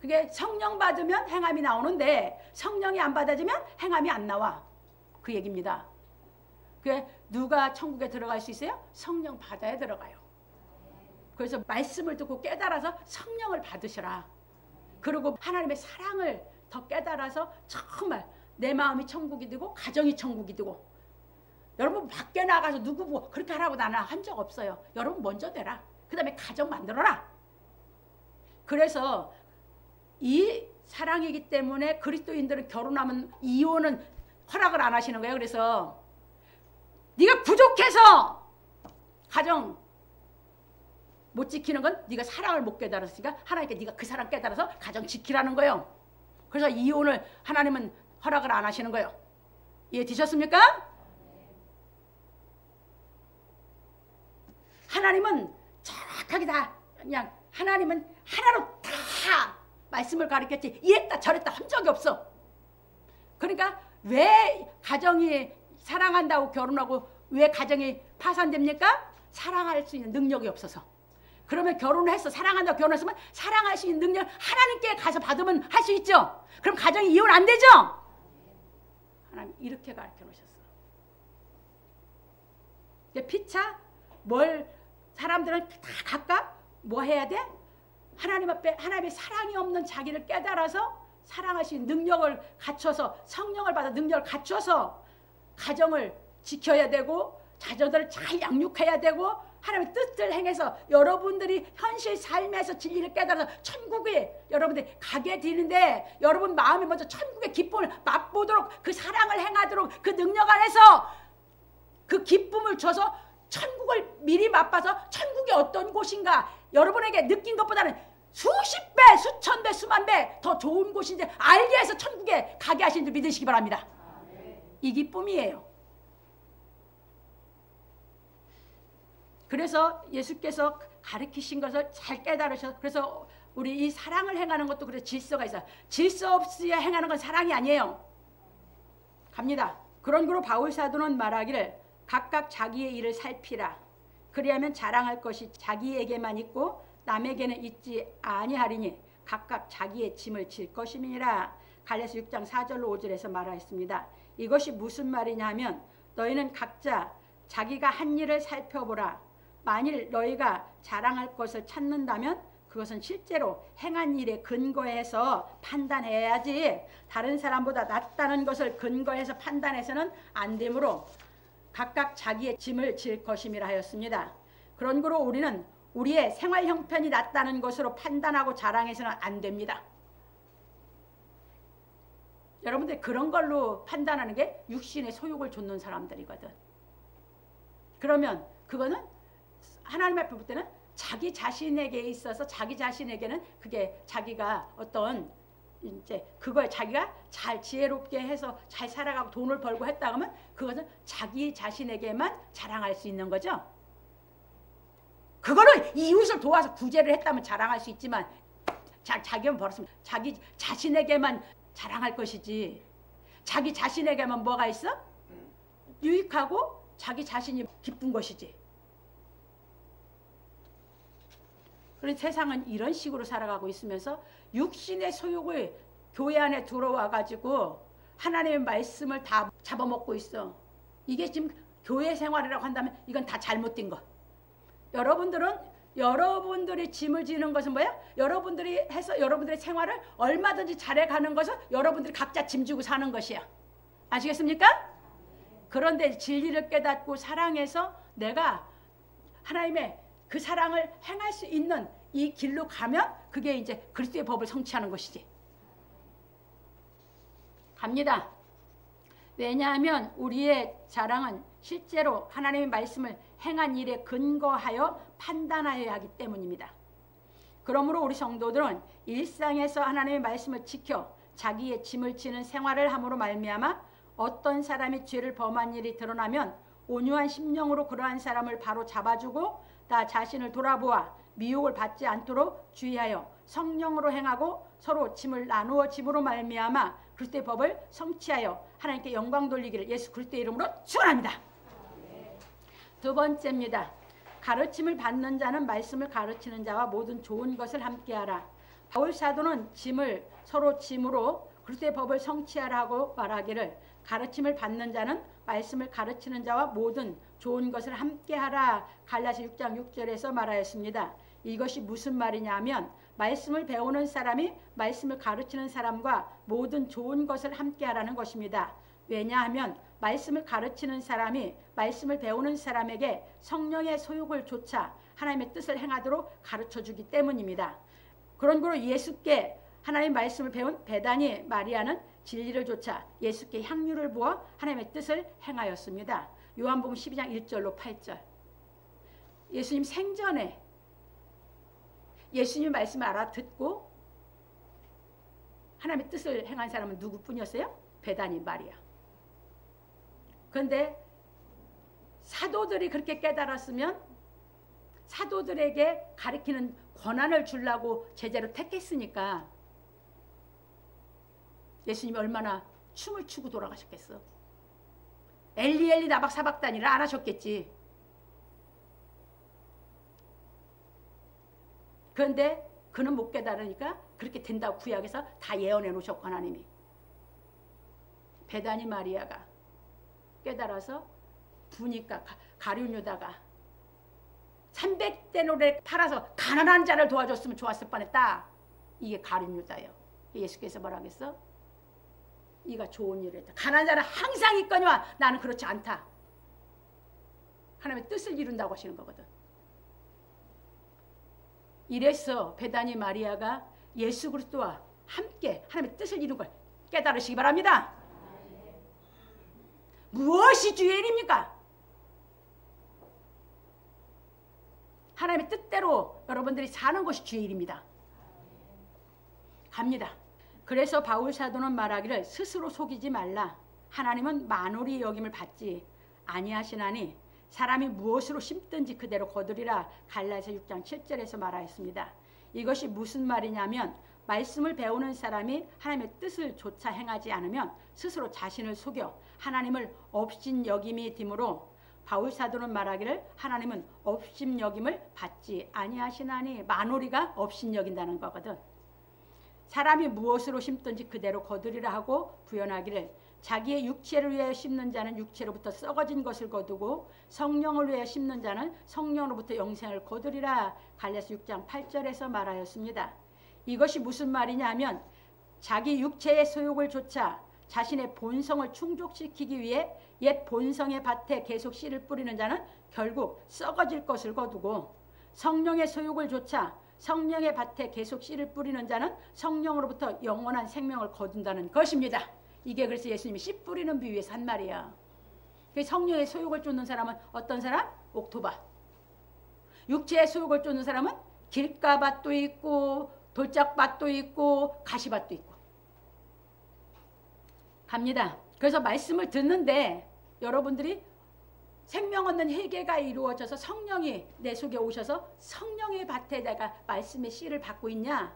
그게 성령 받으면 행함이 나오는데 성령이 안 받아지면 행함이 안 나와. 그 얘기입니다. 그게 누가 천국에 들어갈 수 있어요? 성령 받아야 들어가요. 그래서 말씀을 듣고 깨달아서 성령을 받으시라. 그리고 하나님의 사랑을 더 깨달아서 정말 내 마음이 천국이 되고 가정이 천국이 되고. 여러분 밖에 나가서 누구 뭐 그렇게 하라고 나는 한 적 없어요. 여러분 먼저 되라. 그 다음에 가정 만들어라. 그래서 이 사랑이기 때문에 그리스도인들은 결혼하면 이혼은 허락을 안 하시는 거예요. 그래서 네가 부족해서 가정 못 지키는 건 네가 사랑을 못 깨달았으니까 하나님께 네가 그 사랑 깨달아서 가정 지키라는 거예요. 그래서 이혼을 하나님은 허락을 안 하시는 거예요. 이해되셨습니까? 하나님은 정확하게 다 그냥 하나님은 하나로 다 말씀을 가르쳤지 이랬다 저랬다 한 적이 없어. 그러니까 왜 가정이 사랑한다고 결혼하고 왜 가정이 파산됩니까? 사랑할 수 있는 능력이 없어서. 그러면 결혼을 했어. 사랑한다고 결혼했으면 사랑할 수 있는 능력 하나님께 가서 받으면 할 수 있죠. 그럼 가정이 이혼 안 되죠? 하나님 이렇게 가르쳐 놓으셨어. 피차 뭘 사람들은 다 각각 뭐 해야 돼? 하나님 앞에 하나님의 사랑이 없는 자기를 깨달아서 사랑할 수 있는 능력을 갖춰서 성령을 받아 능력을 갖춰서 가정을 지켜야 되고 자녀들을 잘 양육해야 되고 하나님의 뜻을 행해서 여러분들이 현실 삶에서 진리를 깨달아서 천국에 여러분들이 가게 되는데 여러분 마음에 먼저 천국의 기쁨을 맛보도록 그 사랑을 행하도록 그 능력 안에서 그 기쁨을 줘서 천국을 미리 맛봐서 천국이 어떤 곳인가 여러분에게 느낀 것보다는 수십 배, 수천 배, 수만 배 더 좋은 곳인지 알게 해서 천국에 가게 하신 줄 믿으시기 바랍니다. 이 기쁨이에요. 그래서 예수께서 가르치신 것을 잘 깨달으셔서 그래서 우리 이 사랑을 행하는 것도 그래서 질서가 있어요. 질서 없이 행하는 건 사랑이 아니에요. 갑니다. 그런 그로 바울 사도는 말하기를 각각 자기의 일을 살피라. 그리하면 자랑할 것이 자기에게만 있고 남에게는 있지 아니하리니 각각 자기의 짐을 질 것임이니라. 갈라디아서 6장 4절로 5절에서 말하였습니다. 이것이 무슨 말이냐 하면 너희는 각자 자기가 한 일을 살펴보라. 만일 너희가 자랑할 것을 찾는다면 그것은 실제로 행한 일에 근거해서 판단해야지 다른 사람보다 낫다는 것을 근거해서 판단해서는 안 되므로 각각 자기의 짐을 질 것임이라 하였습니다. 그런 거로 우리는 우리의 생활 형편이 낫다는 것으로 판단하고 자랑해서는 안 됩니다. 여러분들 그런 걸로 판단하는 게 육신의 소욕을 좇는 사람들이거든. 그러면 그거는 하나님 앞에 볼 때는 자기 자신에게 있어서 자기 자신에게는 그게 자기가 어떤 이제 그걸 자기가 잘 지혜롭게 해서 잘 살아가고 돈을 벌고 했다 하면 그것은 자기 자신에게만 자랑할 수 있는 거죠. 그거를 이웃을 도와서 구제를 했다면 자랑할 수 있지만 자기만 벌었으면 자기 자신에게만 자랑할 것이지 자기 자신에게만 뭐가 있어? 유익하고 자기 자신이 기쁜 것이지. 그런데 세상은 이런 식으로 살아가고 있으면서 육신의 소욕을 교회 안에 들어와 가지고 하나님의 말씀을 다 잡아먹고 있어. 이게 지금 교회 생활이라고 한다면 이건 다 잘못된 거. 여러분들이 짐을 지는 것은 뭐예요? 여러분들이 해서 여러분들의 생활을 얼마든지 잘해가는 것은 여러분들이 각자 짐지고 사는 것이야. 아시겠습니까? 그런데 진리를 깨닫고 사랑해서 내가 하나님의 그 사랑을 행할 수 있는 이 길로 가면 그게 이제 그리스도의 법을 성취하는 것이지. 갑니다. 왜냐하면 우리의 자랑은 실제로 하나님의 말씀을 행한 일에 근거하여 판단하여야 하기 때문입니다. 그러므로 우리 성도들은 일상에서 하나님의 말씀을 지켜 자기의 짐을 지는 생활을 함으로 말미암아 어떤 사람이 죄를 범한 일이 드러나면 온유한 심령으로 그러한 사람을 바로 잡아주고 나 자신을 돌아보아 미혹을 받지 않도록 주의하여 성령으로 행하고 서로 짐을 나누어 짐으로 말미암아 그리스도의 법을 성취하여 하나님께 영광 돌리기를 예수 그리스도의 이름으로 축원합니다. 두 번째입니다. 가르침을 받는 자는 말씀을 가르치는 자와 모든 좋은 것을 함께하라. 바울 사도는 짐을 서로 짐으로 그리스도의 법을 성취하라고 말하기를 가르침을 받는 자는 말씀을 가르치는 자와 모든 좋은 것을 함께하라. 갈라디아서 6장 6절에서 말하였습니다. 이것이 무슨 말이냐 하면 말씀을 배우는 사람이 말씀을 가르치는 사람과 모든 좋은 것을 함께하라는 것입니다. 왜냐하면 말씀을 가르치는 사람이 말씀을 배우는 사람에게 성령의 소욕을 좇아 하나님의 뜻을 행하도록 가르쳐주기 때문입니다. 그런 거로 예수께 하나님의 말씀을 배운 베다니 마리아는 진리를 좇아 예수께 향유를 부어 하나님의 뜻을 행하였습니다. 요한복음 12장 1절로 8절. 예수님 생전에 예수님 말씀을 알아듣고 하나님의 뜻을 행한 사람은 누구뿐이었어요? 베다니 마리아. 그런데 사도들이 그렇게 깨달았으면 사도들에게 가르치는 권한을 주려고 제자로 택했으니까 예수님이 얼마나 춤을 추고 돌아가셨겠어. 엘리 엘리 나박 사박다니를 안 하셨겠지. 그런데 그는 못 깨달으니까 그렇게 된다고 구약에서 다 예언해 놓으셨고 하나님이. 베다니 마리아가 깨달아서 부니까 가룟 유다가 300데나리온을 팔아서 가난한 자를 도와줬으면 좋았을 뻔했다. 이게 가룟 유다예요. 예수께서 뭐라고 했어? 이가 좋은 일을 했다. 가난한 자는 항상 있거니와 나는 그렇지 않다. 하나님의 뜻을 이룬다고 하시는 거거든. 이래서 베다니 마리아가 예수 그리스도와 함께 하나님의 뜻을 이룬 걸 깨달으시기 바랍니다. 무엇이 주의 일입니까? 하나님의 뜻대로 여러분들이 사는 것이 주의 일입니다. 갑니다. 그래서 바울 사도는 말하기를 스스로 속이지 말라. 하나님은 만홀히 여김을 받지 아니하시나니 사람이 무엇으로 심든지 그대로 거두리라. 갈라디아서 6장 7절에서 말하였습니다. 이것이 무슨 말이냐면 말씀을 배우는 사람이 하나님의 뜻을 조차 행하지 않으면 스스로 자신을 속여 하나님을 업신여김이 됨으로 바울 사도는 말하기를 하나님은 업신여김을 받지 아니하시나니 만홀히가 업신여긴다는 거거든. 사람이 무엇으로 심든지 그대로 거두리라 하고 부연하기를 자기의 육체를 위해 심는 자는 육체로부터 썩어진 것을 거두고 성령을 위해 심는 자는 성령으로부터 영생을 거두리라. 갈라디아서 6장 8절에서 말하였습니다. 이것이 무슨 말이냐면 자기 육체의 소욕을 좇아 자신의 본성을 충족시키기 위해 옛 본성의 밭에 계속 씨를 뿌리는 자는 결국 썩어질 것을 거두고 성령의 소욕을 좇아 성령의 밭에 계속 씨를 뿌리는 자는 성령으로부터 영원한 생명을 거둔다는 것입니다. 이게 그래서 예수님이 씨 뿌리는 비유에서 한 말이야. 성령의 소욕을 쫓는 사람은 어떤 사람? 옥토밭. 육체의 소욕을 쫓는 사람은 길가밭도 있고 돌짝밭도 있고 가시밭도 있고. 갑니다. 그래서 말씀을 듣는데 여러분들이 생명 얻는 회개가 이루어져서 성령이 내 속에 오셔서 성령의 밭에 내가 말씀의 씨를 받고 있냐?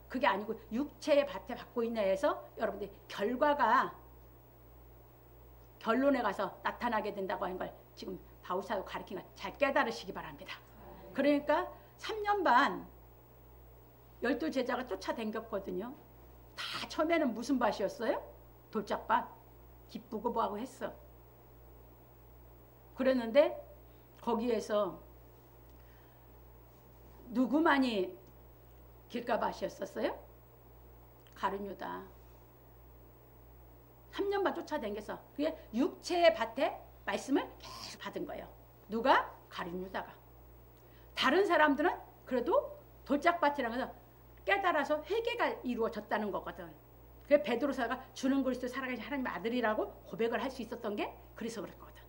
그게 아니고 육체의 밭에 받고 있냐 해서 여러분들이 결과가 결론에 가서 나타나게 된다고 하는 걸 지금 바울사도 가르치는 걸 잘 깨달으시기 바랍니다. 그러니까 3년 반 12제자가 쫓아다녔거든요. 다 처음에는 무슨 밭이었어요? 돌짝밭. 기쁘고 뭐하고 했어. 그랬는데 거기에서 누구만이 길가밭이었었어요? 가룟유다. 3년 반 쫓아다녀서 그게 육체의 밭에 말씀을 계속 받은 거예요. 누가? 가룟유다가. 다른 사람들은 그래도 돌짝밭이라는 것은 깨달아서 회개가 이루어졌다는 거거든. 그래서 베드로사가 주는 그리스도 살아계신 하나님의 아들이라고 고백을 할 수 있었던 게 그래서 그럴 거거든.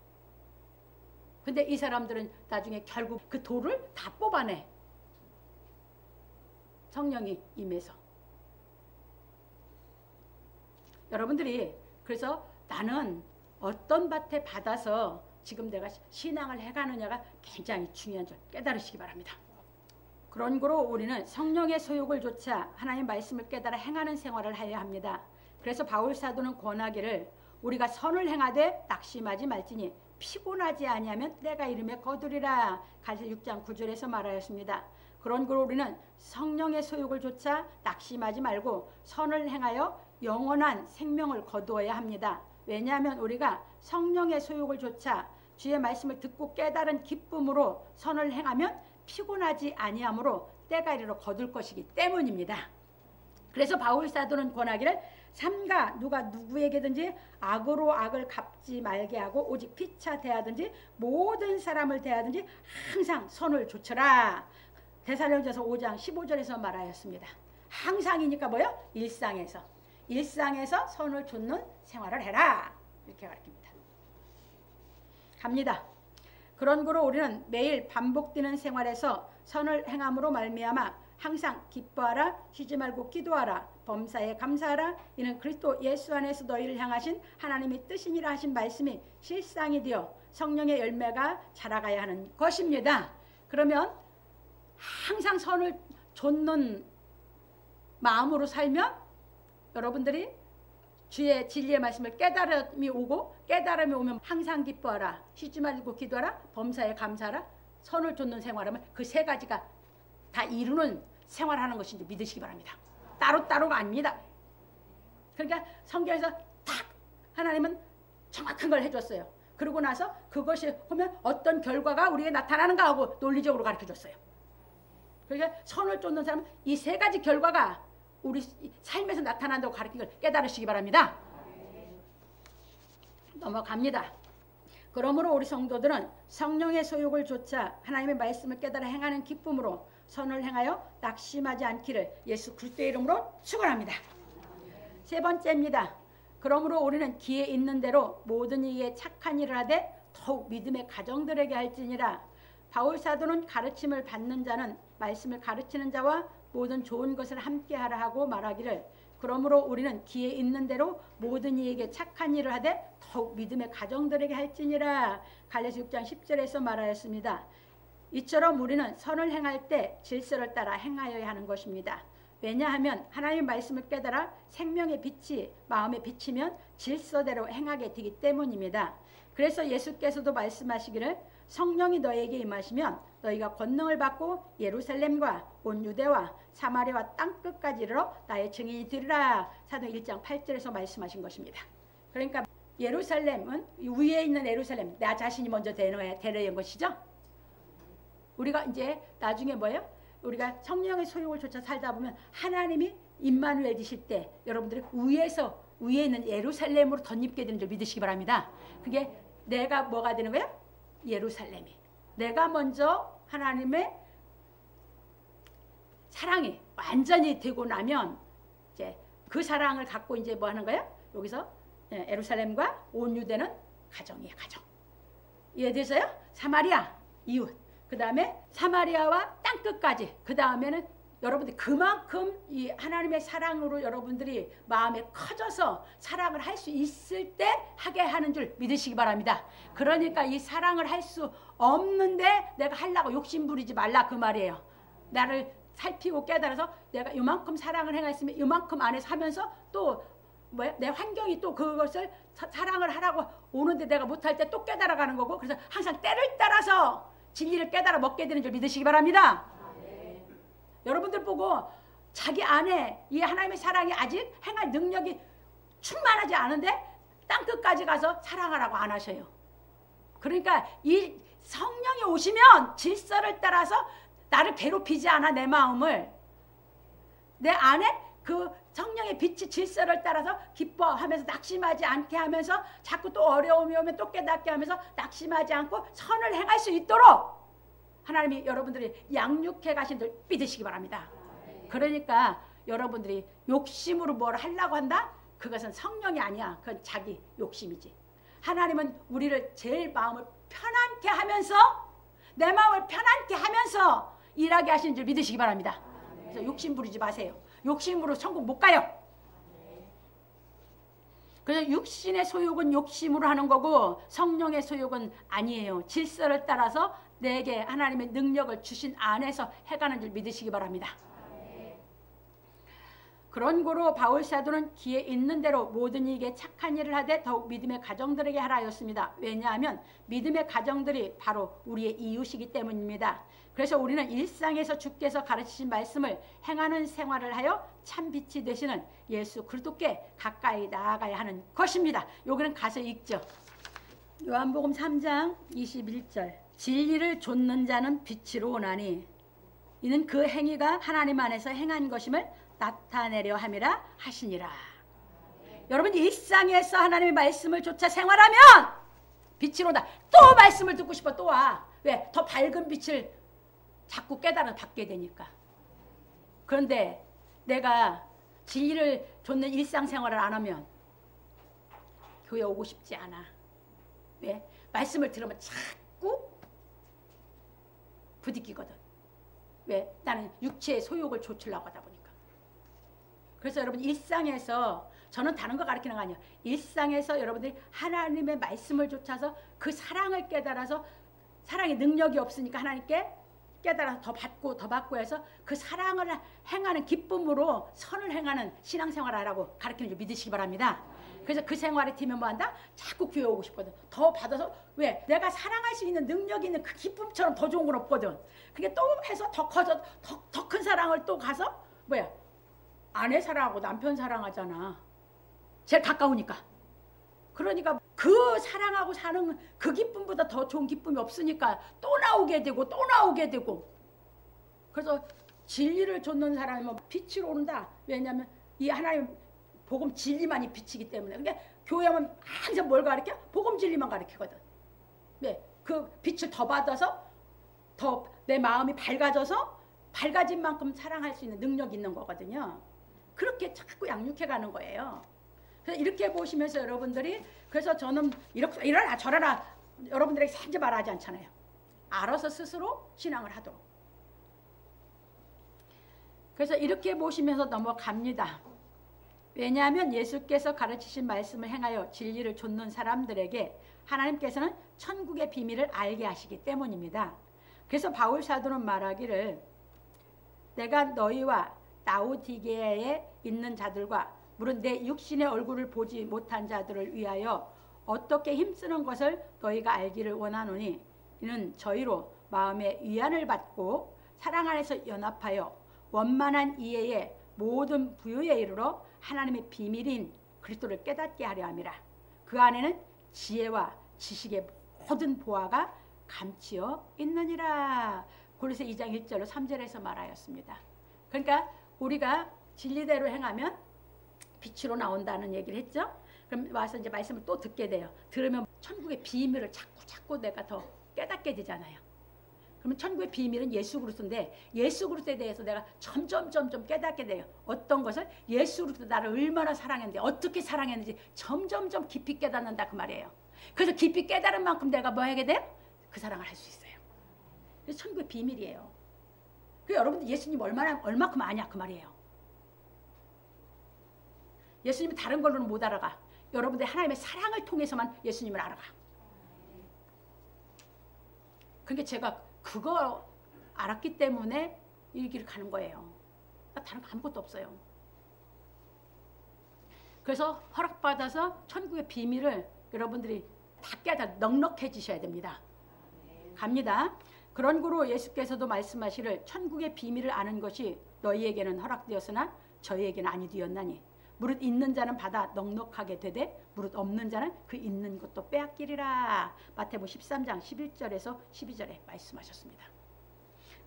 근데 이 사람들은 나중에 결국 그 돌을 다 뽑아내. 성령이 임해서. 여러분들이 그래서 나는 어떤 밭에 받아서 지금 내가 신앙을 해가느냐가 굉장히 중요한 줄 깨달으시기 바랍니다. 그런 거로 우리는 성령의 소욕을 좇아 하나님의 말씀을 깨달아 행하는 생활을 해야 합니다. 그래서 바울 사도는 권하기를 우리가 선을 행하되 낙심하지 말지니 피곤하지 아니하면 때가 이르매 거두리라. 갈라디아서 6장 9절에서 말하였습니다. 그런 거로 우리는 성령의 소욕을 좇아 낙심하지 말고 선을 행하여 영원한 생명을 거두어야 합니다. 왜냐하면 우리가 성령의 소욕을 좇아 주의 말씀을 듣고 깨달은 기쁨으로 선을 행하면 피곤하지 아니하므로 때가 이르러 거둘 것이기 때문입니다. 그래서 바울 사도는 권하기를 삼가 누가 누구에게든지 악으로 악을 갚지 말게 하고 오직 피차 대하든지 모든 사람을 대하든지 항상 선을 좇으라. 데살로니가서 5장 15절에서 말하였습니다. 항상이니까 뭐요? 일상에서 선을 좇는 생활을 해라. 이렇게 가르칩니다. 갑니다. 그런 거로 우리는 매일 반복되는 생활에서 선을 행함으로 말미암아 항상 기뻐하라, 쉬지 말고 기도하라, 범사에 감사하라. 이는 그리스도 예수 안에서 너희를 향하신 하나님의 뜻이니라 하신 말씀이 실상이 되어 성령의 열매가 자라가야 하는 것입니다. 그러면 항상 선을 좇는 마음으로 살면 여러분들이 주의 진리의 말씀을 깨달음이 오고 깨달음이 오면 항상 기뻐하라, 쉬지 말고 기도하라, 범사에 감사하라, 선을 좇는 생활하면 그 세 가지가 다 이루는 생활하는 것인지 믿으시기 바랍니다. 따로따로가 아닙니다. 그러니까 성경에서 딱 하나님은 정확한 걸 해줬어요. 그러고 나서 그것이 보면 어떤 결과가 우리에게 나타나는가 하고 논리적으로 가르쳐줬어요. 그러니까 선을 쫓는 사람은 이 세 가지 결과가 우리 삶에서 나타난다고 가르치는 걸 깨달으시기 바랍니다. 넘어갑니다. 그러므로 우리 성도들은 성령의 소욕을 좇아 하나님의 말씀을 깨달아 행하는 기쁨으로 선을 행하여 낙심하지 않기를 예수 그리스도의 이름으로 축원합니다. 세 번째입니다. 그러므로 우리는 기회 있는 대로 모든 이에 착한 일을 하되 더욱 믿음의 가정들에게 할지니라. 바울 사도는 가르침을 받는 자는 말씀을 가르치는 자와 모든 좋은 것을 함께 하라 하고 말하기를 그러므로 우리는 기회 있는 대로 모든 이에게 착한 일을 하되 더욱 믿음의 가정들에게 할지니라. 갈라디아 6장 10절에서 말하였습니다. 이처럼 우리는 선을 행할 때 질서를 따라 행하여야 하는 것입니다. 왜냐하면 하나님의 말씀을 깨달아 생명의 빛이 마음에 비치면 질서대로 행하게 되기 때문입니다. 그래서 예수께서도 말씀하시기를 성령이 너에게 임하시면 너희가 권능을 받고 예루살렘과 온 유대와 사마리아와 땅끝까지 이르러 나의 증인이 되리라. 사도행 1장 8절에서 말씀하신 것입니다. 그러니까 예루살렘은 위에 있는 예루살렘, 나 자신이 먼저 되는 것이죠. 우리가 이제 나중에 뭐예요? 우리가 성령의 소욕을 쫓아 살다 보면 하나님이 임마누엘 되실 때 여러분들이 위에 있는 예루살렘으로 덧입게 되는 줄 믿으시기 바랍니다. 그게 내가 뭐가 되는 거야? 예루살렘이. 내가 먼저 하나님의 사랑이 완전히 되고 나면 이제 그 사랑을 갖고 이제 뭐 하는 거야? 여기서 예루살렘과 온 유대는 가정이에요, 가정. 이해되세요? 사마리아 이웃. 그 다음에 사마리아와 땅끝까지. 그 다음에는 여러분들 그만큼 이 하나님의 사랑으로 여러분들이 마음에 커져서 사랑을 할 수 있을 때 하게 하는 줄 믿으시기 바랍니다. 그러니까 이 사랑을 할 수 없는데 내가 하려고 욕심 부리지 말라 그 말이에요. 나를 살피고 깨달아서 내가 이만큼 사랑을 행했으면 이만큼 안에서 하면서 또 뭐야? 내 환경이 또 그것을 사랑을 하라고 오는데 내가 못할 때 또 깨달아가는 거고 그래서 항상 때를 따라서 진리를 깨달아 먹게 되는 줄 믿으시기 바랍니다. 네. 여러분들 보고 자기 안에 이 하나님의 사랑이 아직 행할 능력이 충만하지 않은데 땅끝까지 가서 사랑하라고 안 하셔요. 그러니까 이 성령이 오시면 질서를 따라서 나를 괴롭히지 않아. 내 마음을 내 안에 그 성령의 빛이 질서를 따라서 기뻐하면서 낙심하지 않게 하면서 자꾸 또 어려움이 오면 또 깨닫게 하면서 낙심하지 않고 선을 행할 수 있도록 하나님이 여러분들이 양육해 가신 줄 믿으시기 바랍니다. 그러니까 여러분들이 욕심으로 뭘 하려고 한다? 그것은 성령이 아니야. 그건 자기 욕심이지. 하나님은 우리를 제일 마음을 편안케 하면서 내 마음을 편안케 하면서 일하게 하시는 줄 믿으시기 바랍니다. 그래서 욕심 부리지 마세요. 욕심으로 천국 못 가요. 그래서 육신의 소욕은 욕심으로 하는 거고 성령의 소욕은 아니에요. 질서를 따라서 내게 하나님의 능력을 주신 안에서 해가는 줄 믿으시기 바랍니다. 그런 고로 바울 사도는 기회 있는 대로 모든 이에게 착한 일을 하되 더욱 믿음의 가정들에게 하라 하였습니다. 왜냐하면 믿음의 가정들이 바로 우리의 이웃이기 때문입니다. 그래서 우리는 일상에서 주께서 가르치신 말씀을 행하는 생활을 하여 참 빛이 되시는 예수 그리스도께 가까이 나아가야 하는 것입니다. 여기는 가서 읽죠. 요한복음 3장 21절 진리를 좇는 자는 빛으로 오나니 이는 그 행위가 하나님 안에서 행한 것임을 나타내려 함이라 하시니라. 여러분 일상에서 하나님의 말씀을 쫓아 생활하면 빛이 온다. 또 말씀을 듣고 싶어 또 와. 왜? 더 밝은 빛을 자꾸 깨달아 받게 되니까. 그런데 내가 진리를 좇는 일상생활을 안 하면 교회 오고 싶지 않아. 왜? 말씀을 들으면 자꾸 부딪히거든. 왜? 나는 육체의 소욕을 좇으려고 하다 보니까. 그래서 여러분 일상에서 저는 다른 거 가르치는 거 아니에요. 일상에서 여러분들이 하나님의 말씀을 쫓아서 그 사랑을 깨달아서 사랑의 능력이 없으니까 하나님께 깨달아서 더 받고 해서 그 사랑을 행하는 기쁨으로 선을 행하는 신앙생활을 하라고 가르치는 줄 믿으시기 바랍니다. 그래서 그 생활에 팀면 뭐한다? 자꾸 교회 오고 싶거든. 더 받아서 왜? 내가 사랑할 수 있는 능력이 있는 그 기쁨처럼 더 좋은 건 없거든. 그게 또 해서 더 커져 더 큰 사랑을 또 가서 뭐야? 아내 사랑하고 남편 사랑하잖아. 제일 가까우니까. 그러니까 그 사랑하고 사는 그 기쁨보다 더 좋은 기쁨이 없으니까 또 나오게 되고 또 나오게 되고. 그래서 진리를 좇는 사람이면 빛으로 온다. 왜냐하면 이 하나님 복음 진리만이 빛이기 때문에. 그러니까 교회만 항상 뭘 가르쳐? 복음 진리만 가르치거든. 네, 그 빛을 더 받아서 더 내 마음이 밝아져서 밝아진 만큼 사랑할 수 있는 능력이 있는 거거든요. 그렇게 자꾸 양육해 가는 거예요. 그래서 이렇게 보시면서 여러분들이, 그래서 저는 이렇게 이러라 저러라 여러분들에게 산지 말하지 않잖아요. 알아서 스스로 신앙을 하도록. 그래서 이렇게 보시면서 넘어갑니다. 왜냐하면 예수께서 가르치신 말씀을 행하여 진리를 좇는 사람들에게 하나님께서는 천국의 비밀을 알게 하시기 때문입니다. 그래서 바울 사도는 말하기를, 내가 너희와 라오디게아에 있는 자들과 물은 내 육신의 얼굴을 보지 못한 자들을 위하여 어떻게 힘쓰는 것을 너희가 알기를 원하노니, 이는 저희로 마음의 위안을 받고 사랑 안에서 연합하여 원만한 이해의 모든 부유에 이르러 하나님의 비밀인 그리스도를 깨닫게 하려 함이라. 그 안에는 지혜와 지식의 모든 보화가 감추어 있느니라. 골로새 2장 1절로 3절에서 말하였습니다. 그러니까 우리가 진리대로 행하면 빛으로 나온다는 얘기를 했죠. 그럼 와서 이제 말씀을 또 듣게 돼요. 들으면 천국의 비밀을 자꾸 내가 더 깨닫게 되잖아요. 그러면 천국의 비밀은 예수 그리스도인데, 예수 그리스도에 대해서 내가 점점 깨닫게 돼요. 어떤 것을? 예수 그리스도 나를 얼마나 사랑했는데, 어떻게 사랑했는지 점점 깊이 깨닫는다 그 말이에요. 그래서 깊이 깨달은 만큼 내가 뭐 하게 돼요? 그 사랑을 할 수 있어요. 그래서 천국의 비밀이에요. 그 여러분들 예수님 얼마큼 아냐 그 말이에요. 예수님은 다른 걸로는 못 알아가. 여러분들 하나님의 사랑을 통해서만 예수님을 알아가. 그러니까 제가 그거 알았기 때문에 이 길을 가는 거예요. 다른 거 아무것도 없어요. 그래서 허락받아서 천국의 비밀을 여러분들이 다 깨닫 넉넉해지셔야 됩니다. 갑니다. 그런 고로 예수께서도 말씀하시를, 천국의 비밀을 아는 것이 너희에게는 허락되었으나 저희에게는 아니되었나니, 무릇 있는 자는 받아 넉넉하게 되되 무릇 없는 자는 그 있는 것도 빼앗기리라. 마태복음 13장 11절에서 12절에 말씀하셨습니다.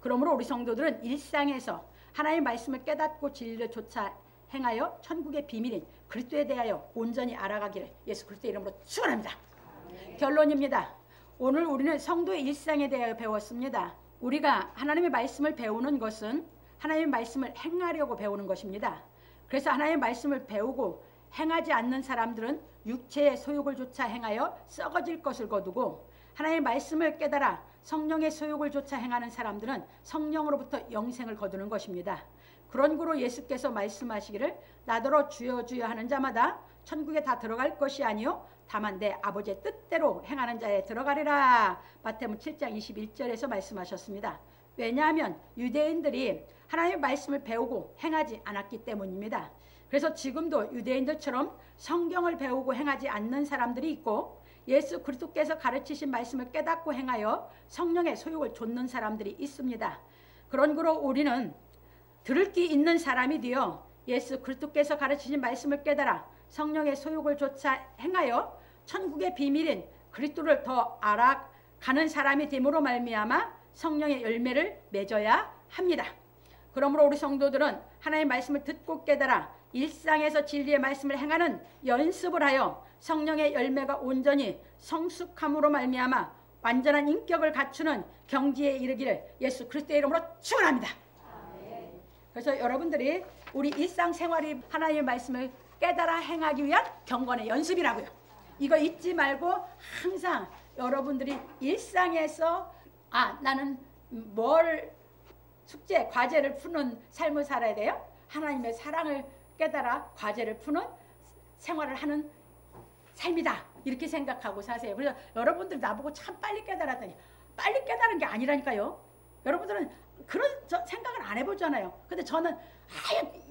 그러므로 우리 성도들은 일상에서 하나님의 말씀을 깨닫고 진리를 좇아 행하여 천국의 비밀인 그리스도에 대하여 온전히 알아가기를 예수 그리스도의 이름으로 축원합니다. 결론입니다. 오늘 우리는 성도의 일상에 대하여 배웠습니다. 우리가 하나님의 말씀을 배우는 것은 하나님의 말씀을 행하려고 배우는 것입니다. 그래서 하나님의 말씀을 배우고 행하지 않는 사람들은 육체의 소욕을 조차 행하여 썩어질 것을 거두고, 하나님의 말씀을 깨달아 성령의 소욕을 조차 행하는 사람들은 성령으로부터 영생을 거두는 것입니다. 그런 고로 예수께서 말씀하시기를, 나더러 주여 주여 하는 자마다 천국에 다 들어갈 것이 아니요 다만 내 아버지의 뜻대로 행하는 자에 들어가리라. 마태복음 7장 21절에서 말씀하셨습니다. 왜냐하면 유대인들이 하나님의 말씀을 배우고 행하지 않았기 때문입니다. 그래서 지금도 유대인들처럼 성경을 배우고 행하지 않는 사람들이 있고, 예수 그리스도께서 가르치신 말씀을 깨닫고 행하여 성령의 소욕을 좇는 사람들이 있습니다. 그런 거로 우리는 들을 귀 있는 사람이 되어 예수 그리스도께서 가르치신 말씀을 깨달아 성령의 소욕을 좇아 행하여 천국의 비밀인 그리스도를 더 알아가는 사람이 됨으로 말미암아 성령의 열매를 맺어야 합니다. 그러므로 우리 성도들은 하나님의 말씀을 듣고 깨달아 일상에서 진리의 말씀을 행하는 연습을 하여 성령의 열매가 온전히 성숙함으로 말미암아 완전한 인격을 갖추는 경지에 이르기를 예수 그리스도의 이름으로 축원합니다. 그래서 여러분들이 우리 일상생활이 하나님의 말씀을 깨달아 행하기 위한 경건의 연습이라고요. 이거 잊지 말고 항상 여러분들이 일상에서 나는 뭘 숙제, 과제를 푸는 삶을 살아야 돼요. 하나님의 사랑을 깨달아 과제를 푸는 생활을 하는 삶이다. 이렇게 생각하고 사세요. 그래서 여러분들 나보고 참 빨리 깨달았더니 빨리 깨달은 게 아니라니까요. 여러분들은 그런 생각을 안 해보잖아요. 근데 저는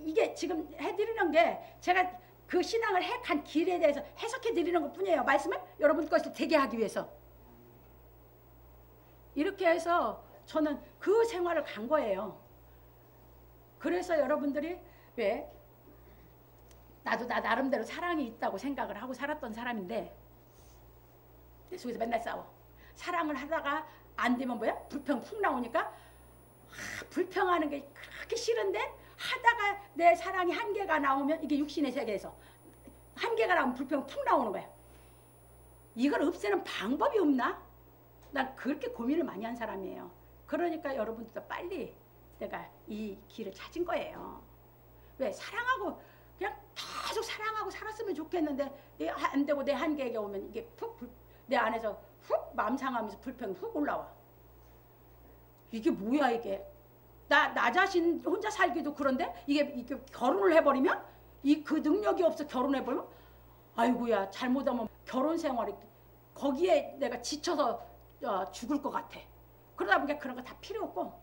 이게 지금 해드리는 게 제가 그 신앙을 간 길에 대해서 해석해 드리는 것 뿐이에요. 말씀을 여러분 것을 되게 하기 위해서. 이렇게 해서 저는 그 생활을 간 거예요. 그래서 여러분들이 왜 나도 나 나름대로 사랑이 있다고 생각을 하고 살았던 사람인데 내 속에서 맨날 싸워. 사랑을 하다가 안 되면 뭐야? 불평 푹 나오니까 불평하는 게 그렇게 싫은데 하다가 내 사랑이 한계가 나오면 이게 육신의 세계에서 한계가 나오면 불평 푹 나오는 거야. 이걸 없애는 방법이 없나? 난 그렇게 고민을 많이 한 사람이에요. 그러니까 여러분들도 빨리 내가 이 길을 찾은 거예요. 왜? 사랑하고 그냥 계속 사랑하고 살았으면 좋겠는데 안 되고 내 한계에 오면 이게 내 안에서 훅 마음 상하면서 불평이 훅 올라와. 이게 뭐야 이게. 나 자신 혼자 살기도 그런데 이게 결혼을 해버리면 그 능력이 없어 결혼해버리면 아이고야 잘못하면 결혼 생활이 거기에 내가 지쳐서 죽을 것 같아. 그러다 보니까 그런 거 다 필요 없고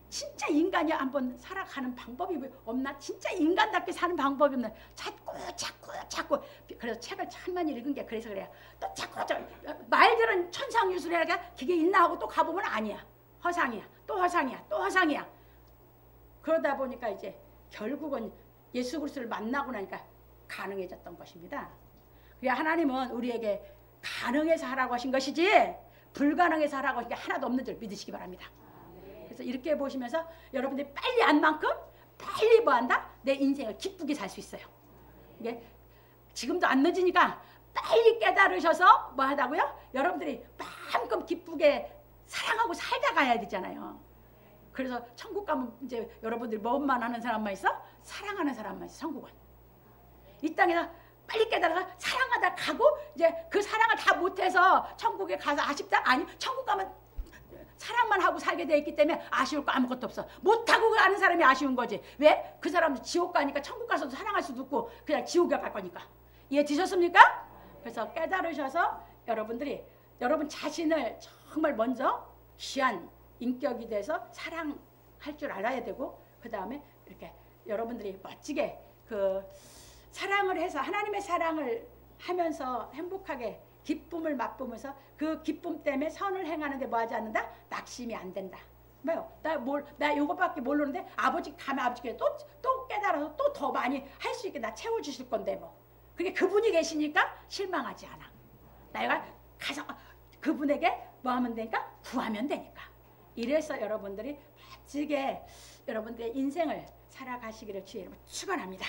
진짜 인간이 한번 살아가는 방법이 없나? 진짜 인간답게 사는 방법이 없나? 자꾸 그래서 책을 참 많이 읽은 게 그래서 그래요. 또 자꾸 말들은 천상유술이라니까 그게 있나 하고 또 가보면 아니야. 허상이야. 또 허상이야. 또 허상이야. 그러다 보니까 이제 결국은 예수 그리스도를 만나고 나니까 가능해졌던 것입니다. 그러니까 하나님은 우리에게 가능해서 하라고 하신 것이지 불가능해서 하라고 하신 게 하나도 없는 줄 믿으시기 바랍니다. 그래서 이렇게 보시면서 여러분들이 빨리 안 만큼 빨리 뭐 한다? 내 인생을 기쁘게 살 수 있어요. 이게 지금도 안 늦으니까 빨리 깨달으셔서 뭐 하다고요? 여러분들이 마음껏 기쁘게 사랑하고 살다 가야 되잖아요. 그래서 천국 가면 이제 여러분들이 뭐만 하는 사람만 있어? 사랑하는 사람만 있어. 천국은 이 땅에서 빨리 깨달아서 사랑하다 가고 이제 그 사랑을 다 못해서 천국에 가서 아쉽다? 아니 천국 가면 사랑만 하고 살게 돼 있기 때문에 아쉬울 거 아무것도 없어. 못하고 가는 사람이 아쉬운 거지. 왜? 그 사람도 지옥 가니까 천국 가서도 사랑할 수도 없고 그냥 지옥에 갈 거니까. 이해 되셨습니까? 그래서 깨달으셔서 여러분들이 여러분 자신을 정말 먼저 귀한 인격이 돼서 사랑할 줄 알아야 되고 그 다음에 이렇게 여러분들이 멋지게 그 사랑을 해서 하나님의 사랑을 하면서 행복하게 기쁨을 맛보면서 그 기쁨 때문에 선을 행하는데 뭐 하지 않는다? 낙심이 안 된다. 뭐요? 나 요것밖에 모르는데 아버지 가면 아버지께 또 깨달아서 또 더 많이 할 수 있게 나 채워주실 건데 뭐. 그게 그분이 계시니까 실망하지 않아. 내가 가서 그분에게 뭐 하면 되니까? 구하면 되니까. 이래서 여러분들이 멋지게 여러분들의 인생을 살아가시기를 주의 이름으로 축원합니다.